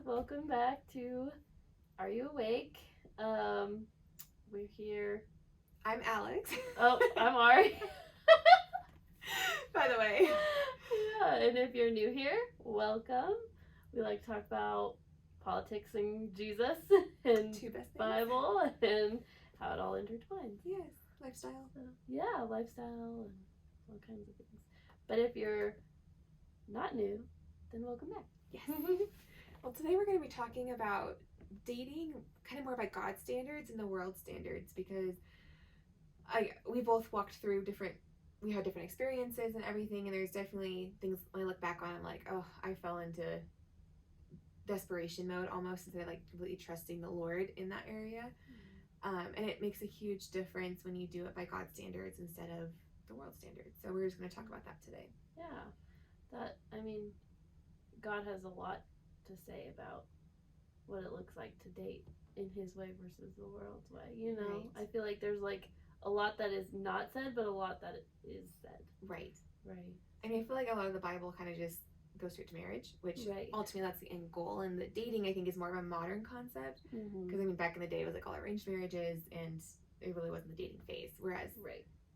welcome back to Are You Awake? We're here. I'm Alex. Oh, I'm Ari. By the way. Yeah, and if you're new here, welcome. We like to talk about politics and Jesus and Two best things. Bible and how it all intertwines. Yes, lifestyle. Yeah, lifestyle and all kinds of things. But if you're not new, then welcome back. Yes. Well, today we're going to be talking about dating kind of more by God's standards and the world's standards, because we both walked through we had different experiences and everything, and there's definitely things when I look back on, I'm like, oh, I fell into desperation mode almost instead of like completely trusting the Lord in that area. And it makes a huge difference when you do it by God's standards instead of the world standards. So we're just going to talk about that today. Yeah, God has a lot to say about what it looks like to date in his way versus the world's way, you know? Right. I feel like there's like a lot that is not said, but a lot that is said. Right. I mean, I feel like a lot of the Bible kind of just goes straight to marriage, which ultimately that's the end goal. And the dating, I think, is more of a modern concept. Because, I mean, back in the day, it was like all arranged marriages, and it really wasn't the dating phase. Whereas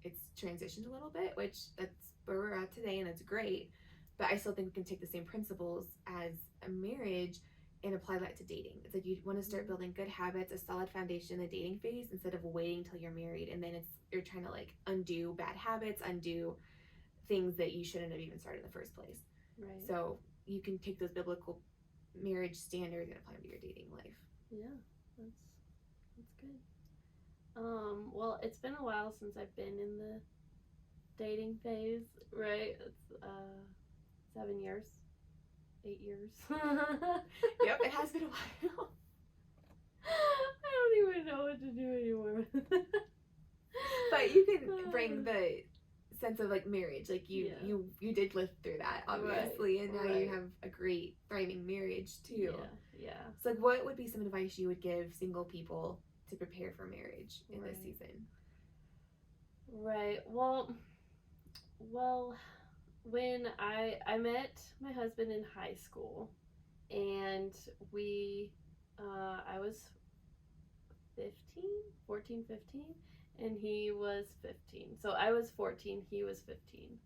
it's transitioned a little bit, which that's where we're at today, and that's great. But I still think we can take the same principles as a marriage and apply that to dating. It's like you want to start building good habits, a solid foundation in the dating phase, instead of waiting until you're married and then you're trying to like undo bad habits, undo things that you shouldn't have even started in the first place. Right. So you can take those biblical marriage standards and apply them to your dating life. Yeah, that's good. Well, it's been a while since I've been in the dating phase, right? It's 7 years. 8 years. Yep, it has been a while. I don't even know what to do anymore. But you can bring the sense of like marriage, like you did live through that, obviously, and now you have a great thriving marriage too. Yeah. So like, what would be some advice you would give single people to prepare for marriage in this season? Right. Well, when I met my husband in high school, and I was 14, 15, and he was 15. So I was 14, he was 15,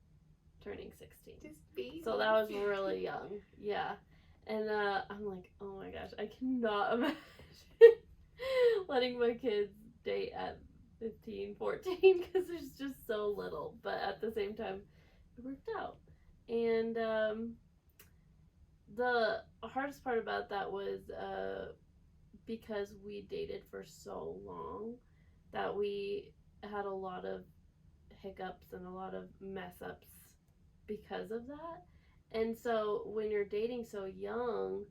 turning 16. Just baby. So that was really young. Yeah. And I'm like, oh my gosh, I cannot imagine letting my kids date at 15, 14, because there's just so little. But at the same time, it worked out. And the hardest part about that was because we dated for so long that we had a lot of hiccups and a lot of mess ups because of that. And so when you're dating so young,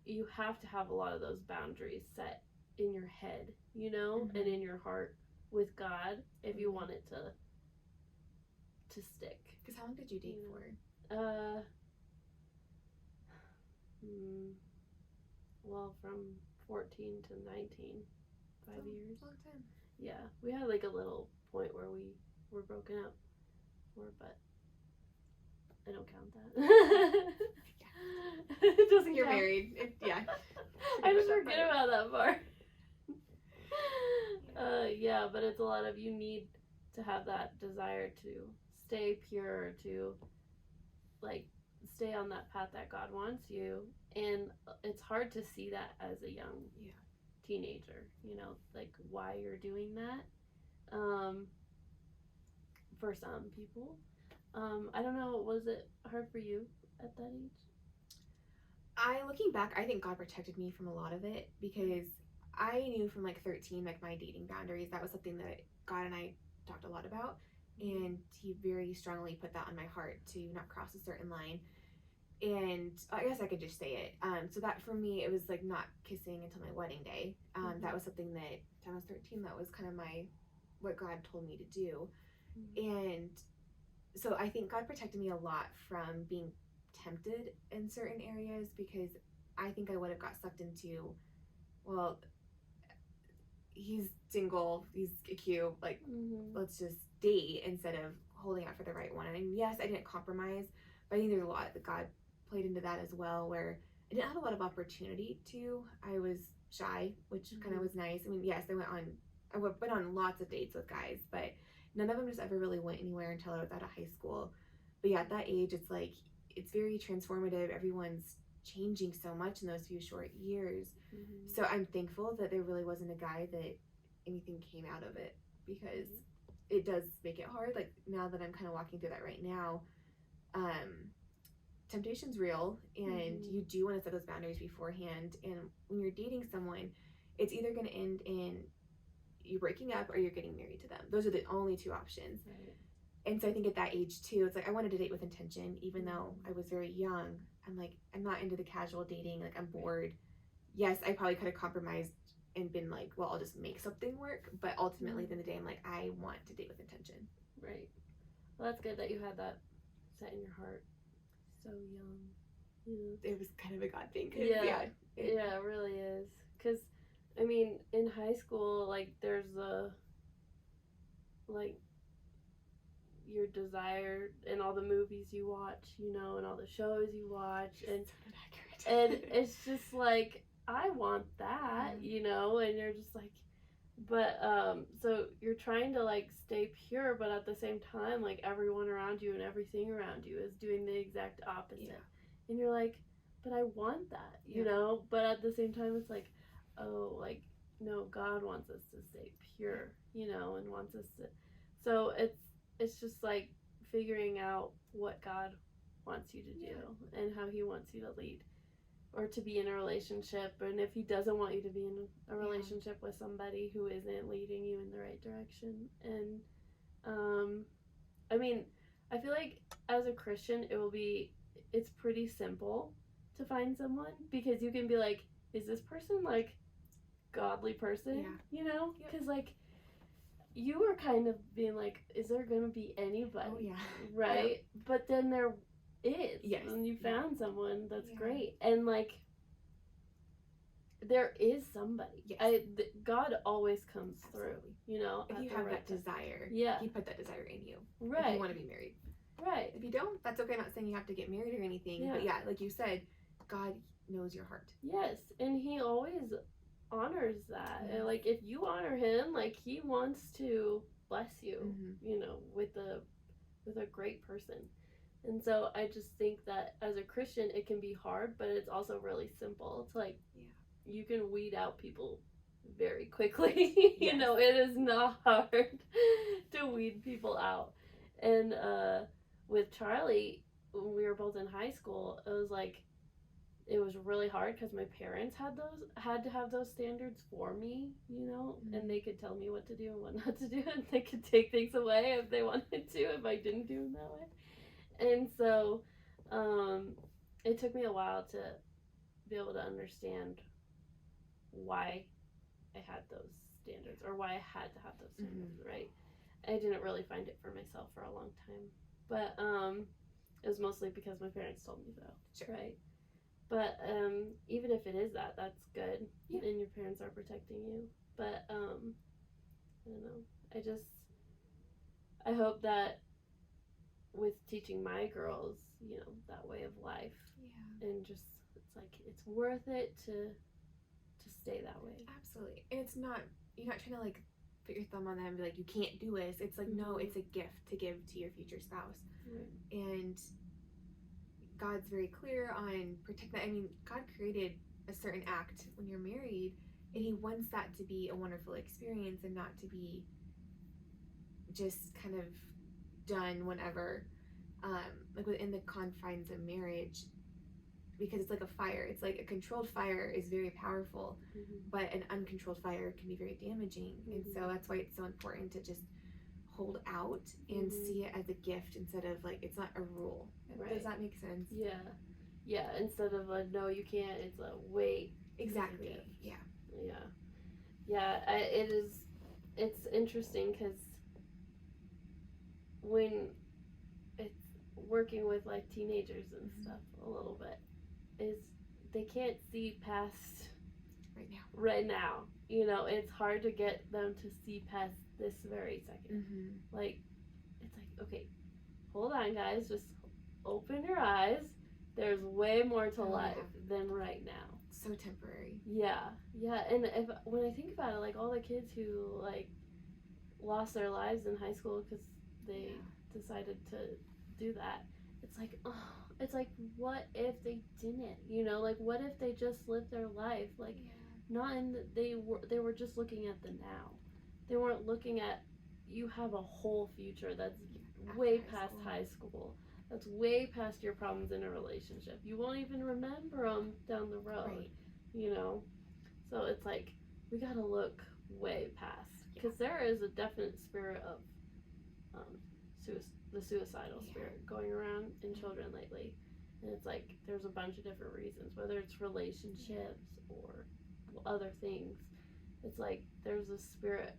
you have to have a lot of those boundaries set in your head, you know, and in your heart with God if you want it to stick. Because how long did you date for? Well, from 14 to 19, 5 years. Long time. Yeah, we had like a little point where we were broken up for, but I don't count that. It doesn't You're count. married. Yeah. I just forget about that part. Yeah, but it's a lot of, you need to have that desire to stay pure, to like stay on that path that God wants you, and it's hard to see that as a young teenager, you know, like why you're doing that. For some people, I don't know, was it hard for you at that age? Looking back, I think God protected me from a lot of it, because I knew from like 13, like my dating boundaries, that was something that God and I talked a lot about, and he very strongly put that on my heart to not cross a certain line. And I guess I could just say it. So that for me, it was like not kissing until my wedding day. That was something that when I was 13, that was kind of what God told me to do. And so I think God protected me a lot from being tempted in certain areas, because I think I would have got sucked into, well, he's single, he's cute, like let's just date, instead of holding out for the right one. And yes, I didn't compromise, but I think there's a lot that God played into that as well, where I didn't have a lot of opportunity to. I was shy, which kind of was nice. I mean, yes, I went on lots of dates with guys, but none of them just ever really went anywhere until I was out of high school. But yeah, at that age, it's like, it's very transformative. Everyone's changing so much in those few short years. Mm-hmm. So I'm thankful that there really wasn't a guy that anything came out of it, because it does make it hard. Like, now that I'm kind of walking through that right now, temptation's real, and you do want to set those boundaries beforehand. And when you're dating someone, it's either going to end in you breaking up or you're getting married to them. Those are the only two options. Right. And so I think at that age too, it's like I wanted to date with intention, even though I was very young. I'm like, I'm not into the casual dating. Like, I'm bored. Yes, I probably could have compromised and been like, well, I'll just make something work. But ultimately, at the end of the day, I'm like, I want to date with intention. Right. Well, that's good that you had that set in your heart so young. It was kind of a God thing. Yeah, it really is. Because, I mean, in high school, like, there's like, your desire in all the movies you watch, and all the shows you watch. And it's just like, I want that, and you're just like, but, so you're trying to, like, stay pure, but at the same time, like, everyone around you and everything around you is doing the exact opposite. Yeah. And you're like, but I want that, you know? But at the same time, it's like, oh, like, no, God wants us to stay pure, and wants us to. So it's just like figuring out what God wants you to do and how He wants you to lead or to be in a relationship. And if He doesn't want you to be in a relationship with somebody who isn't leading you in the right direction. And I mean, I feel like as a Christian, it's pretty simple to find someone, because you can be like, is this person like godly person? Because like, you were kind of being like, is there gonna be anybody? Oh, yeah. Right? Yeah. But then there is. Yes. And you found someone that's great. And like, there is somebody. Yes. God always comes through, if you have that desire. He put that desire in you. Right. If you want to be married. Right. If you don't, that's okay. I'm not saying you have to get married or anything. But yeah, like you said, God knows your heart. Yes. And He always honors that. And like, if you honor Him, like, He wants to bless you, with a great person. And so I just think that as a Christian, it can be hard, but it's also really simple. It's like, you can weed out people very quickly. It is not hard to weed people out. And with Charlie, when we were both in high school, it was like, it was really hard because my parents had to have those standards for me, and they could tell me what to do and what not to do, and they could take things away if they wanted to, if I didn't do them that way. And so it took me a while to be able to understand why I had those standards, or why I had to have those standards, right? I didn't really find it for myself for a long time, but it was mostly because my parents told me so, right? But even if it is that's good, and your parents are protecting you. But I don't know. I hope that with teaching my girls, that way of life, and just, it's like, it's worth it to stay that way. Absolutely. And you're not trying to like put your thumb on them and be like, you can't do this. It's like, no, it's a gift to give to your future spouse. Right. And God's very clear on protecting that. I mean, God created a certain act when you're married, and He wants that to be a wonderful experience and not to be just kind of done whenever, like within the confines of marriage, because it's like a fire. It's like a controlled fire is very powerful, but an uncontrolled fire can be very damaging. And so that's why it's so important to just hold out and see it as a gift instead of like, it's not a rule. Right. Does that make sense? Yeah, instead of a no, you can't, it's a wait. Exactly. It's interesting because when it's working with like teenagers and stuff a little bit, is they can't see past right now. It's hard to get them to see past this very second. Like, it's like, okay, hold on, guys, just open your eyes, There's way more to Oh, life yeah. than right now. So temporary. Yeah, yeah, and when I think about it, like all the kids who like lost their lives in high school because they decided to do that, it's like, oh, it's like, what if they didn't? You know, like what if they just lived their life, like, not in the, they were just looking at the now. They weren't looking at, you have a whole future that's way past high school. That's way past your problems in a relationship. You won't even remember them down the road. Right. You know, so it's like we gotta look way past, because there is a definite spirit of the suicidal spirit going around in children lately, and it's like there's a bunch of different reasons, whether it's relationships or other things. It's like there's a spirit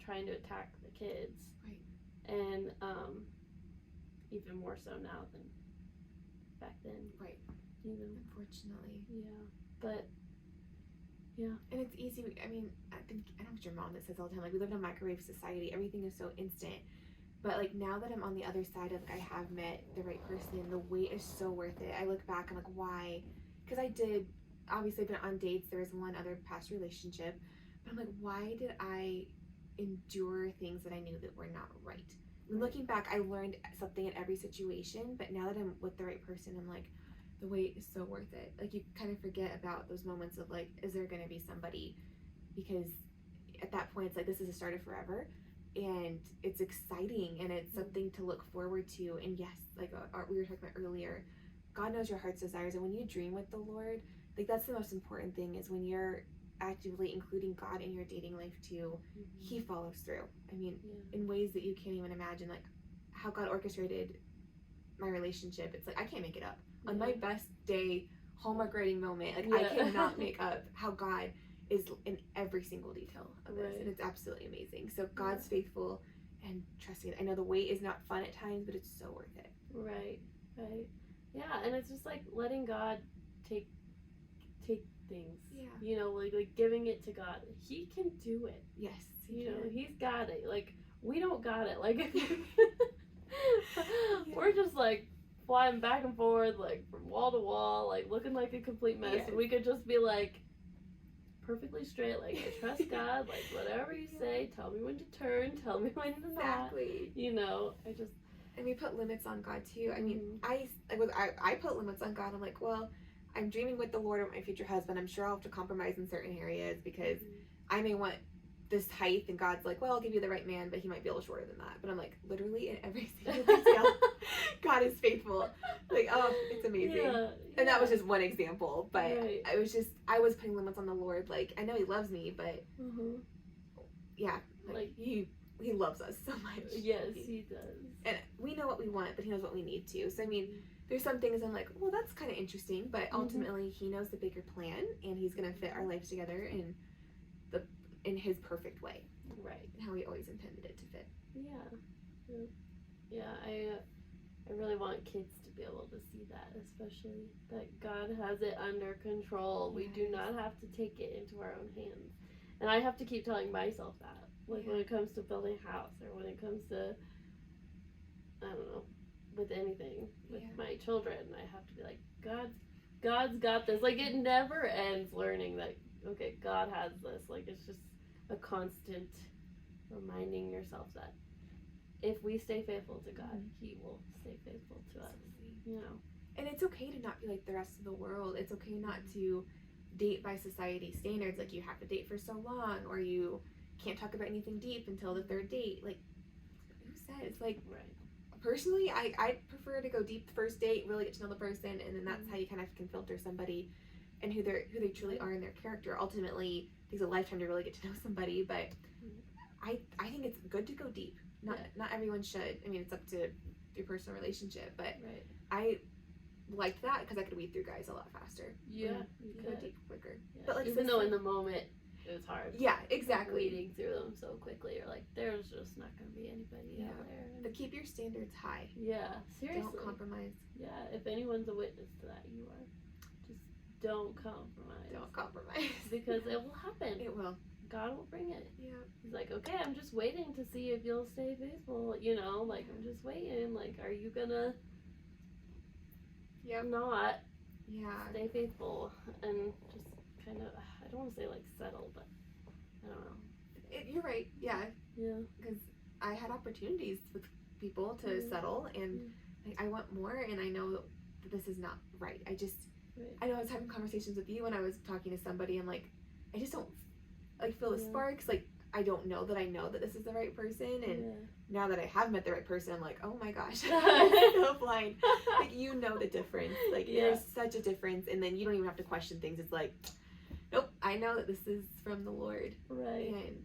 trying to attack the kids, right? And even more so now than back then, right? Even unfortunately, but. Yeah. And it's easy. I mean, I know it's your mom that says all the time, like, we live in a microwave society. Everything is so instant. But, like, now that I'm on the other side of, like, I have met the right person, the wait is so worth it. I look back, I'm like, why? Because I did, obviously, I've been on dates. There was one other past relationship. But I'm like, why did I endure things that I knew that were not right? And looking back, I learned something in every situation. But now that I'm with the right person, I'm like, the wait is so worth it. Like, you kind of forget about those moments of like, is there going to be somebody? Because at that point, it's like, this is a start of forever, and it's exciting, and it's something to look forward to. And yes, like we were talking about earlier, God knows your heart's desires, and when you dream with the Lord, like, that's the most important thing, is when you're actively including God in your dating life too, He follows through. I mean, in ways that you can't even imagine, like how God orchestrated my relationship. It's like, I can't make it up. On my best day, homework writing moment, like, I cannot make up how God is in every single detail of this, and it's absolutely amazing. So God's faithful, and trust me, I know the wait is not fun at times, but it's so worth it. Right. Yeah, and it's just like letting God take things. Yeah. You know, like giving it to God. He can do it. Yes. You know, He's got it. Like, we don't got it. Like, we're just like flying back and forth, like from wall to wall, like looking like a complete mess. And we could just be like perfectly straight, like, I trust God, like, whatever you say, tell me when to turn, tell me when to not. You know, and we put limits on God too. I mean, I put limits on God. I'm like, well, I'm dreaming with the Lord of my future husband. I'm sure I'll have to compromise in certain areas, because I may want this height, and God's like, well, I'll give you the right man, but he might be a little shorter than that. But I'm like, literally in every single detail, God is faithful. Like, oh, it's amazing. And that was just one example, but I was putting limits on the Lord. Like, I know He loves me, but like he loves us so much. Yes, He does. And we know what we want, but He knows what we need to. So I mean, there's some things I'm like, well, that's kind of interesting, but ultimately He knows the bigger plan, and He's gonna fit our life together in His perfect way, right? How He always intended it to fit. I really want kids to be able to see that, especially that God has it under control. We do not have to take it into our own hands, and I have to keep telling myself that, like, when it comes to building a house, or when it comes to, I don't know, with anything, with my children, I have to be like, God's got this. Like, it never ends learning that, okay, God has this. Like, it's just a constant reminding yourself that if we stay faithful to God, He will stay faithful to us. You know, and it's okay to not be like the rest of the world. It's okay not to date by society standards. Like, you have to date for so long, or you can't talk about anything deep until the third date. Like, who says? Like, personally, I prefer to go deep the first date, really get to know the person, and then that's how you kind of can filter somebody and who they truly are in their character. Ultimately, it takes a lifetime to really get to know somebody, but I think it's good to go deep. Not everyone should. I mean, it's up to your personal relationship, but I liked that because I could weed through guys a lot faster. You could go deep quicker. Yeah. But like, even though in the moment it was hard. Yeah, exactly. Weeding through them so quickly, you're like, there's just not going to be anybody out there. But keep your standards high. Yeah, seriously. Don't compromise. Yeah, if anyone's a witness to that, you are. Just don't compromise. Don't compromise. Because it will happen. It will. God will bring it. Yeah. He's like, okay, I'm just waiting to see if you'll stay faithful. You know, like, I'm just waiting. Like, are you gonna Yep. not, Yeah. stay faithful and just kind of, I don't want to say like settle, but I don't know. You're right. Yeah. Yeah. Because I had opportunities with people to settle, and like, I want more, and I know that this is not right. I know I was having conversations with you when I was talking to somebody, and like, I just don't like feel the sparks. Like, I don't know that this is the right person, and now that I have met the right person, I'm like, oh my gosh, I'm so blind. Like, you know the difference. Like, there's such a difference, and then you don't even have to question things. It's like, nope, I know that this is from the Lord. Right. And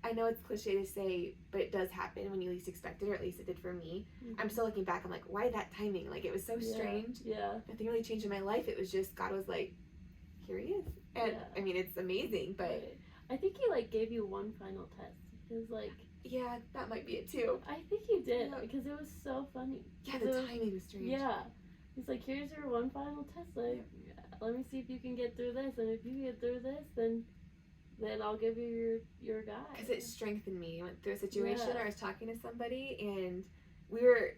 I know it's cliche to say, but it does happen when you least expect it, or at least it did for me. I'm still looking back, I'm like, why that timing? Like, it was so strange. Yeah. Nothing really changed in my life. It was just, God was like, here he is. And I mean, it's amazing, but right. I think he like gave you one final test. He was like, yeah, that might be it too. I think he did, because it was so funny. Yeah, the timing was strange. Yeah. He's like, here's your one final test. Like, let me see if you can get through this, and if you get through this, then I'll give you your guy. Because it strengthened me. I went through a situation where I was talking to somebody, and we were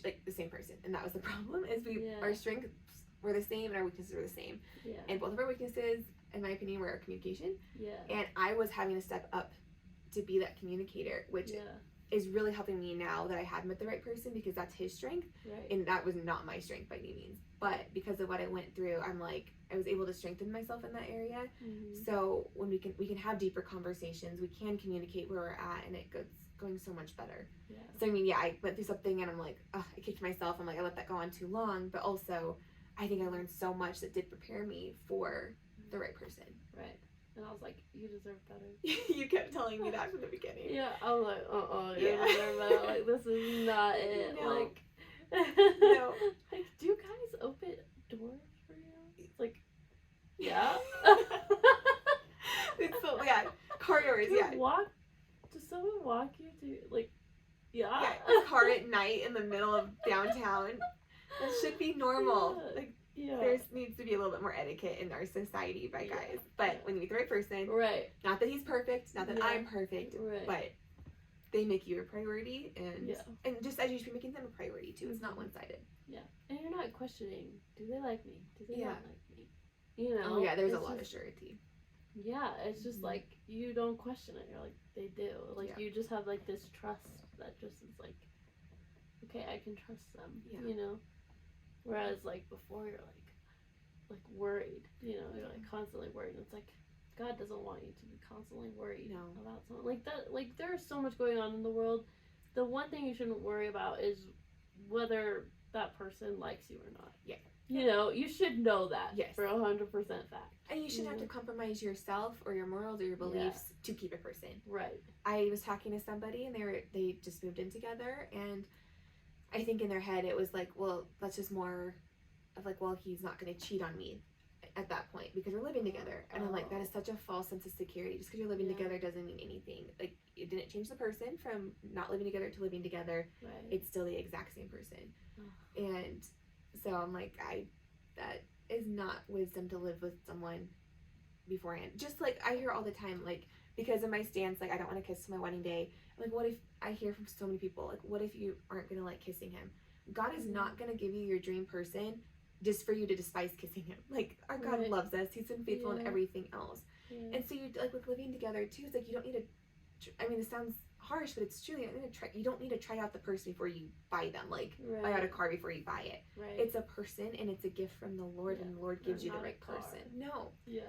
like the same person, and that was the problem. Is our strengths were the same and our weaknesses were the same. Yeah. And both of our weaknesses, in my opinion, were our communication. Yeah. And I was having to step up to be that communicator, which is really helping me now that I have met the right person, because that's his strength, and that was not my strength by any means. But because of what I went through, I'm like, I was able to strengthen myself in that area. So when we can have deeper conversations, we can communicate where we're at, and it goes going so much better. Yeah. So I mean, yeah, I went through something, and I'm like, I kicked myself. I'm like, I let that go on too long. But also, I think I learned so much that did prepare me for the right person. Right. And I was like, you deserve better. You kept telling me that from the beginning. Yeah, I was like, you deserve better. Like, this is not it. No. Like, no. Like, do guys open doors for you? It's like, yeah. It's so, car doors, Does someone walk you to, like, Yeah, a car at night in the middle of downtown. That should be normal. Like, there needs to be a little bit more etiquette in our society by guys. But when you meet the right person, not that he's perfect, not that I'm perfect, but they make you a priority, and just as you should be making them a priority too. It's not one-sided. Yeah, and you're not questioning, do they like me? Do they not like me? You know? Oh yeah, there's a lot of surety. Yeah, it's just like, you don't question it. You're like, they do. Like, you just have like this trust that just is like, okay, I can trust them. You know? Whereas like before, you're like worried. You know, you're like constantly worried. And it's like, God doesn't want you to be constantly worried about something like that. Like, there's so much going on in the world. The one thing you shouldn't worry about is whether that person likes you or not. Yeah. You know, you should know that. Yes. For 100% fact. And you shouldn't have to compromise yourself or your morals or your beliefs to keep a person. Right. I was talking to somebody, and they just moved in together, and I think in their head it was like, well, that's just more of like, well, he's not going to cheat on me at that point because we're living together. And I'm like, that is such a false sense of security. Just because you're living together doesn't mean anything. Like, it didn't change the person from not living together to living together. Right. It's still the exact same person. And so I'm like, that is not wisdom to live with someone beforehand. Just like I hear all the time, like, because of my stance, like, I don't want to kiss my wedding day. Like, what if, I hear from so many people, like, what if you aren't going to like kissing him? God is not going to give you your dream person just for you to despise kissing him. Like, our God loves us. He's been faithful in everything else. And so you, like, with living together too, it's like, you don't need to, I mean, this sounds harsh, but it's true. You don't need to try out the person before you buy them. Like, buy out a car before you buy it. It's a person, and it's a gift from the Lord, and the Lord gives you the right person. No. Yeah.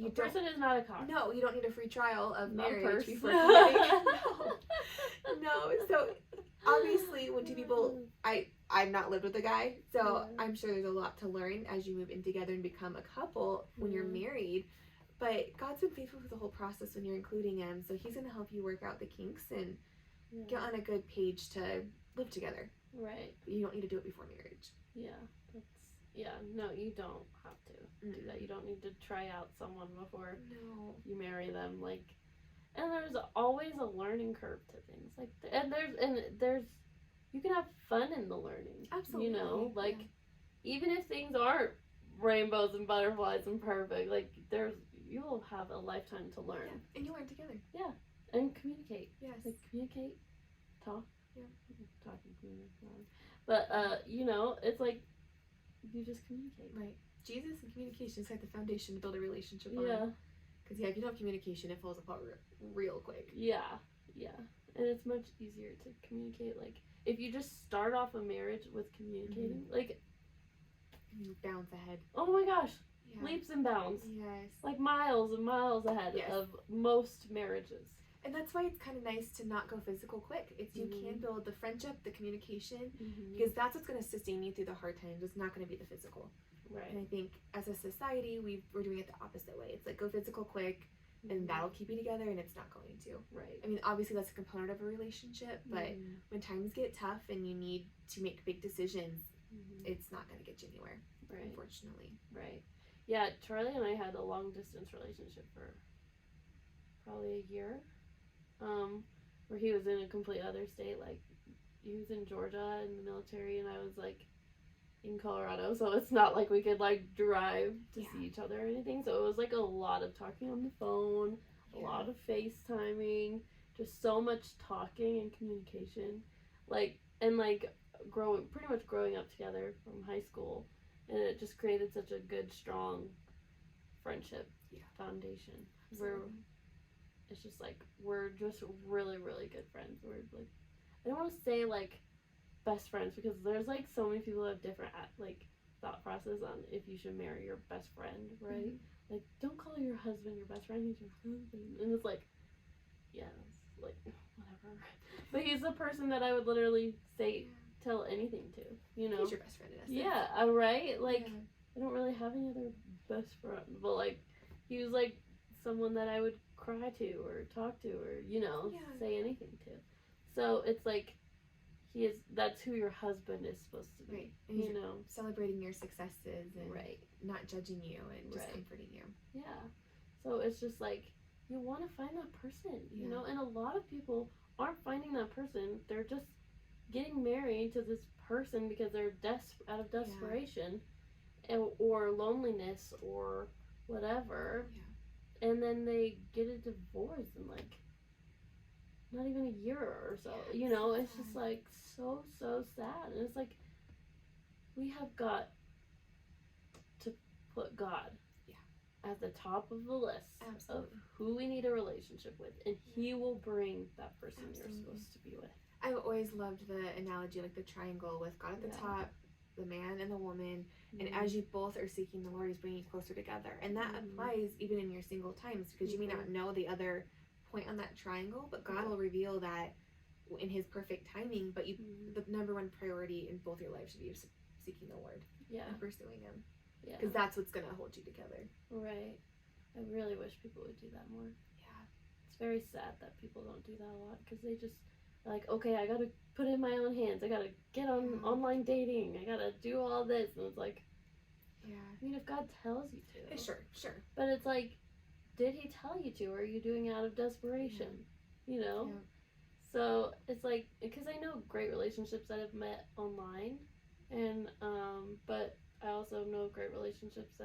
A person is not a car. No, you don't need a free trial of marriage before committing. No. So obviously, when two people, I've not lived with a guy, so I'm sure there's a lot to learn as you move in together and become a couple when you're married. But God's been faithful through the whole process when you're including him, so he's going to help you work out the kinks and get on a good page to live together. Right. But you don't need to do it before marriage. No, you don't have to do that. You don't need to try out someone before you marry them. Like, and there's always a learning curve to things. Like, and there's you can have fun in the learning. Absolutely. You know, like, even if things aren't rainbows and butterflies and perfect, like, you will have a lifetime to learn. Yeah. And you learn together. Yeah. And communicate. Yes. Like, communicate. Talk. Yeah. Talking, communicate. But, you know, it's like, you just communicate. Right. Jesus and communication is like the foundation to build a relationship on. Yeah. Because, if you don't have communication, it falls apart real quick. Yeah. Yeah. And it's much easier to communicate. Like, if you just start off a marriage with communicating, like, You bounce ahead. oh my gosh, Yeah. leaps and bounds. Yes. Like, miles and miles ahead Yes. of most marriages. And that's why it's kind of nice to not go physical quick. It's you can build the friendship, the communication, because that's what's going to sustain you through the hard times. It's not going to be the physical. Right. And I think as a society, we're doing it the opposite way. It's like go physical quick, and that'll keep you together, and it's not going to. Right. I mean, obviously that's a component of a relationship, but when times get tough and you need to make big decisions, it's not going to get you anywhere. Right. Unfortunately. Right. Yeah, Charlie and I had a long distance relationship for probably a year. Where he was in a complete other state, like he was in Georgia in the military and I was like in Colorado, so it's not like we could like drive to see each other or anything. So it was like a lot of talking on the phone, a lot of FaceTiming, just so much talking and communication. Like pretty much growing up together from high school, and it just created such a good, strong friendship foundation. Where it's just like we're just really, really good friends. We're like, I don't want to say like best friends because there's like so many people who have different like thought process on if you should marry your best friend, right? Like, don't call your husband your best friend, he's your husband. And it's like, yeah, it's like whatever. But he's the person that I would literally tell anything to, you know. He's your best friend in essence. Yeah, right? Like I don't really have any other best friend, but like he was like someone that I would cry to or talk to or, you know, say anything to. So it's like that's who your husband is supposed to be. Right. And you know. Celebrating your successes and right. not judging you and just comforting you. Yeah. So it's just like you want to find that person, you know, and a lot of people aren't finding that person. They're just getting married to this person because they're out of desperation or loneliness or whatever. Yeah. And then they get a divorce in like not even a year or so. You know, it's just like so sad. And it's like we have got to put God at the top of the list of who we need a relationship with, and He will bring that person you're supposed to be with. I've always loved the analogy, like the triangle with God at the top, the man and the woman, and as you both are seeking the Lord, He's bringing you closer together. And that applies even in your single times, because you may not know the other point on that triangle, but God will reveal that in His perfect timing. But the number one priority in both your lives should be seeking the Lord and pursuing Him, because that's what's going to hold you together. Right. I really wish people would do that more. Yeah. It's very sad that people don't do that a lot, because they just like, okay, I gotta put it in my own hands. I gotta get on online dating. I gotta do all this. And it's like, I mean, if God tells you to. Sure. But it's like, did He tell you to? Or are you doing it out of desperation? You know? Yeah. So it's like, because I know great relationships that have met online. And, but I also know great relationships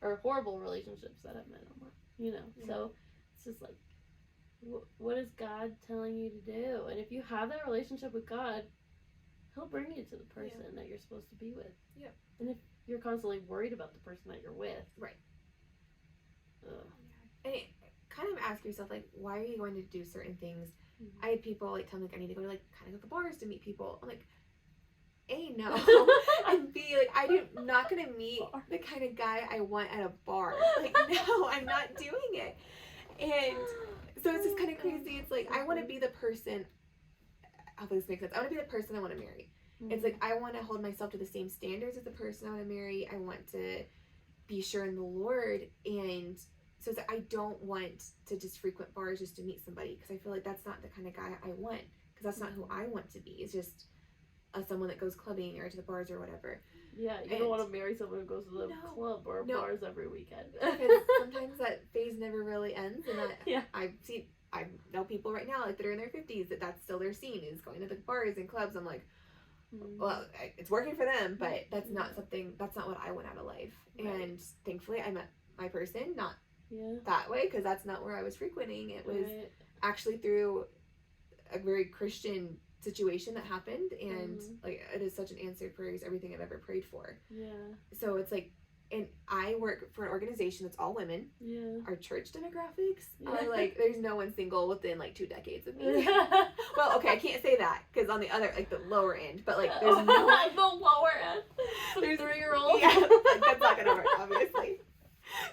or horrible relationships that I've met online. You know? Yeah. So it's just like, what is God telling you to do? And if you have that relationship with God, He'll bring you to the person that you're supposed to be with. Yeah. And if you're constantly worried about the person that you're with, and kind of ask yourself, like, why are you going to do certain things? I had people like tell me like I need to go to like kind of go to bars to meet people. I'm like, A, no, and B, like I'm not gonna meet the kind of guy I want at a bar. Like, no, I'm not doing it. And so it's just kind of crazy. It's like I want to be the person. I hope this makes sense. I want to be the person I want to marry. It's like I want to hold myself to the same standards as the person I want to marry. I want to be sure in the Lord, and so it's like I don't want to just frequent bars just to meet somebody, because I feel like that's not the kind of guy I want, because that's not who I want to be. It's just someone that goes clubbing or to the bars or whatever. Yeah, you don't want to marry someone who goes to the club or bars every weekend. Because sometimes that phase never really ends, and I know people right now like that are in their 50s that's still their scene, is going to the bars and clubs. I'm like, well, it's working for them, but that's not what I want out of life. Right. And thankfully I met my person not that way, because that's not where I was frequenting. It was actually through a very Christian situation that happened, and Mhm. like it is such an answered prayer. It's everything I've ever prayed for. Yeah. So it's like, and I work for an organization that's all women. Yeah. Our church demographics Yeah. are like, there's no one single within like 2 decades of me. Well, okay, I can't say that because on the other, like the lower end, but like there's no one. The lower end. There's 3-year-old. Yeah, like, that's not gonna work, obviously.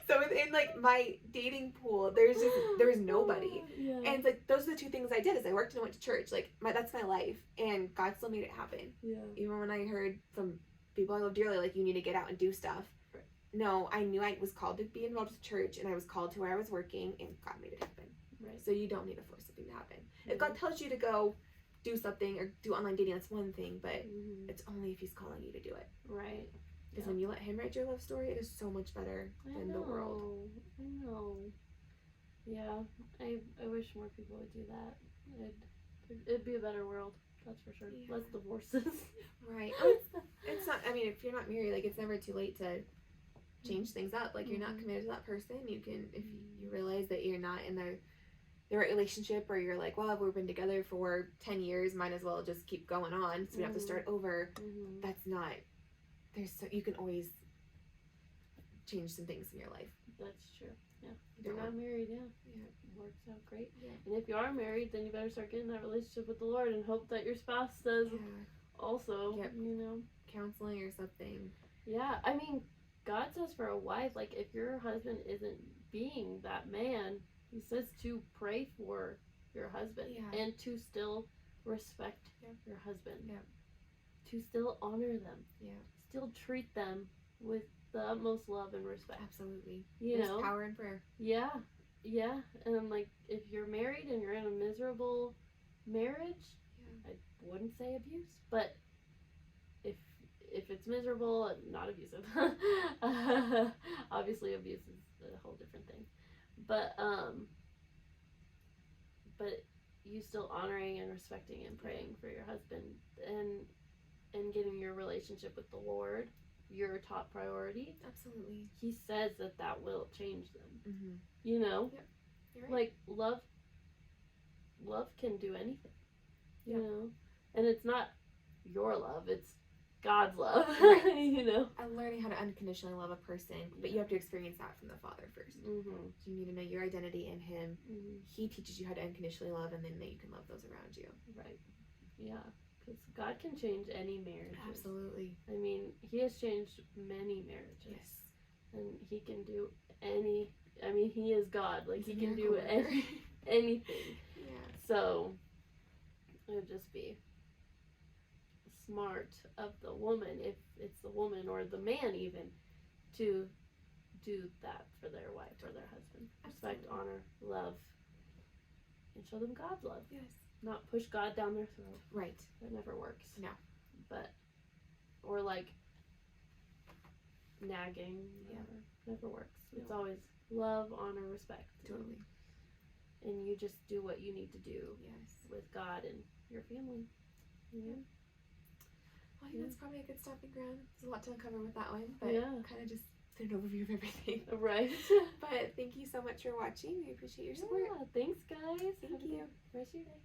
So within like my dating pool, there was nobody. Yeah. And it's like those are the 2 things I did is I worked and I went to church. Like that's my life, and God still made it happen. Yeah. Even when I heard from people I love dearly, like you need to get out and do stuff. Right. No, I knew I was called to be involved with church, and I was called to where I was working, and God made it happen. Right. So you don't need to force something to happen. Yeah. If God tells you to go do something or do online dating, that's one thing, but Mhm. it's only if He's calling you to do it. Right. Because Yeah. when you let Him write your love story, it is so much better than the world. I know. Yeah. I wish more people would do that. It'd be a better world. That's for sure. Yeah. Less divorces. Right. Oh, it's not, I mean, if you're not married, like, it's never too late to change things up. Like, you're not Mhm. committed to that person. You can, if you realize that you're not in the right relationship, or you're like, well, we've been together for 10 years, might as well just keep going on, so we have to start over. Mhm. That's not, you can always change some things in your life. That's true. Yeah. If You you're don't not married, yeah. Yeah. It works out great. Yeah. And if you are married, then you better start getting that relationship with the Lord and hope that your spouse does Yeah. also. Yep. You know. Counseling or something. Yeah. I mean, God says for a wife, like if your husband isn't being that man, He says to pray for your husband Yeah. and to still respect Yep. your husband. Yep. To still honor them. Yeah. Still treat them with the utmost love and respect. Absolutely. You There's know. power in prayer. Yeah, yeah, and like if you're married and you're in a miserable marriage, Yeah. I wouldn't say abuse, but if it's miserable and not abusive, obviously abuse is a whole different thing, but you still honoring and respecting and praying for your husband and getting your relationship with the Lord your top priority. Absolutely. He says that will change them. Mm-hmm. You know? Yep. You're right. Like love can do anything. You Yep. know? And it's not your love, it's God's love. Right. You know? And learning how to unconditionally love a person, but you have to experience that from the Father first. Mm-hmm. You need to know your identity in Him. Mm-hmm. He teaches you how to unconditionally love, and then that you can love those around you. Right. Yeah. Because God can change any marriage. Absolutely. I mean, He has changed many marriages. Yes. And He can do any. I mean, He is God. Like, He's He a can do miracle worker. anything. Yeah. So, it would just be smart of the woman, if it's the woman or the man even, to do that for their wife or their husband. Respect, Absolutely. honor, love, and show them God's love. Yes. Not push God down their throat. Right. That never works. No. But, or like nagging, Yeah. never works. It's No. always love, honor, respect. Totally. And you just do what you need to do Yes. with God and your family. You know? Well, I think that's probably a good stopping ground. There's a lot to uncover with that one, but Yeah. kind of just an overview of everything. Right. But thank you so much for watching. We appreciate your support. Yeah, thanks guys. Thank Have a you. good rest of your day.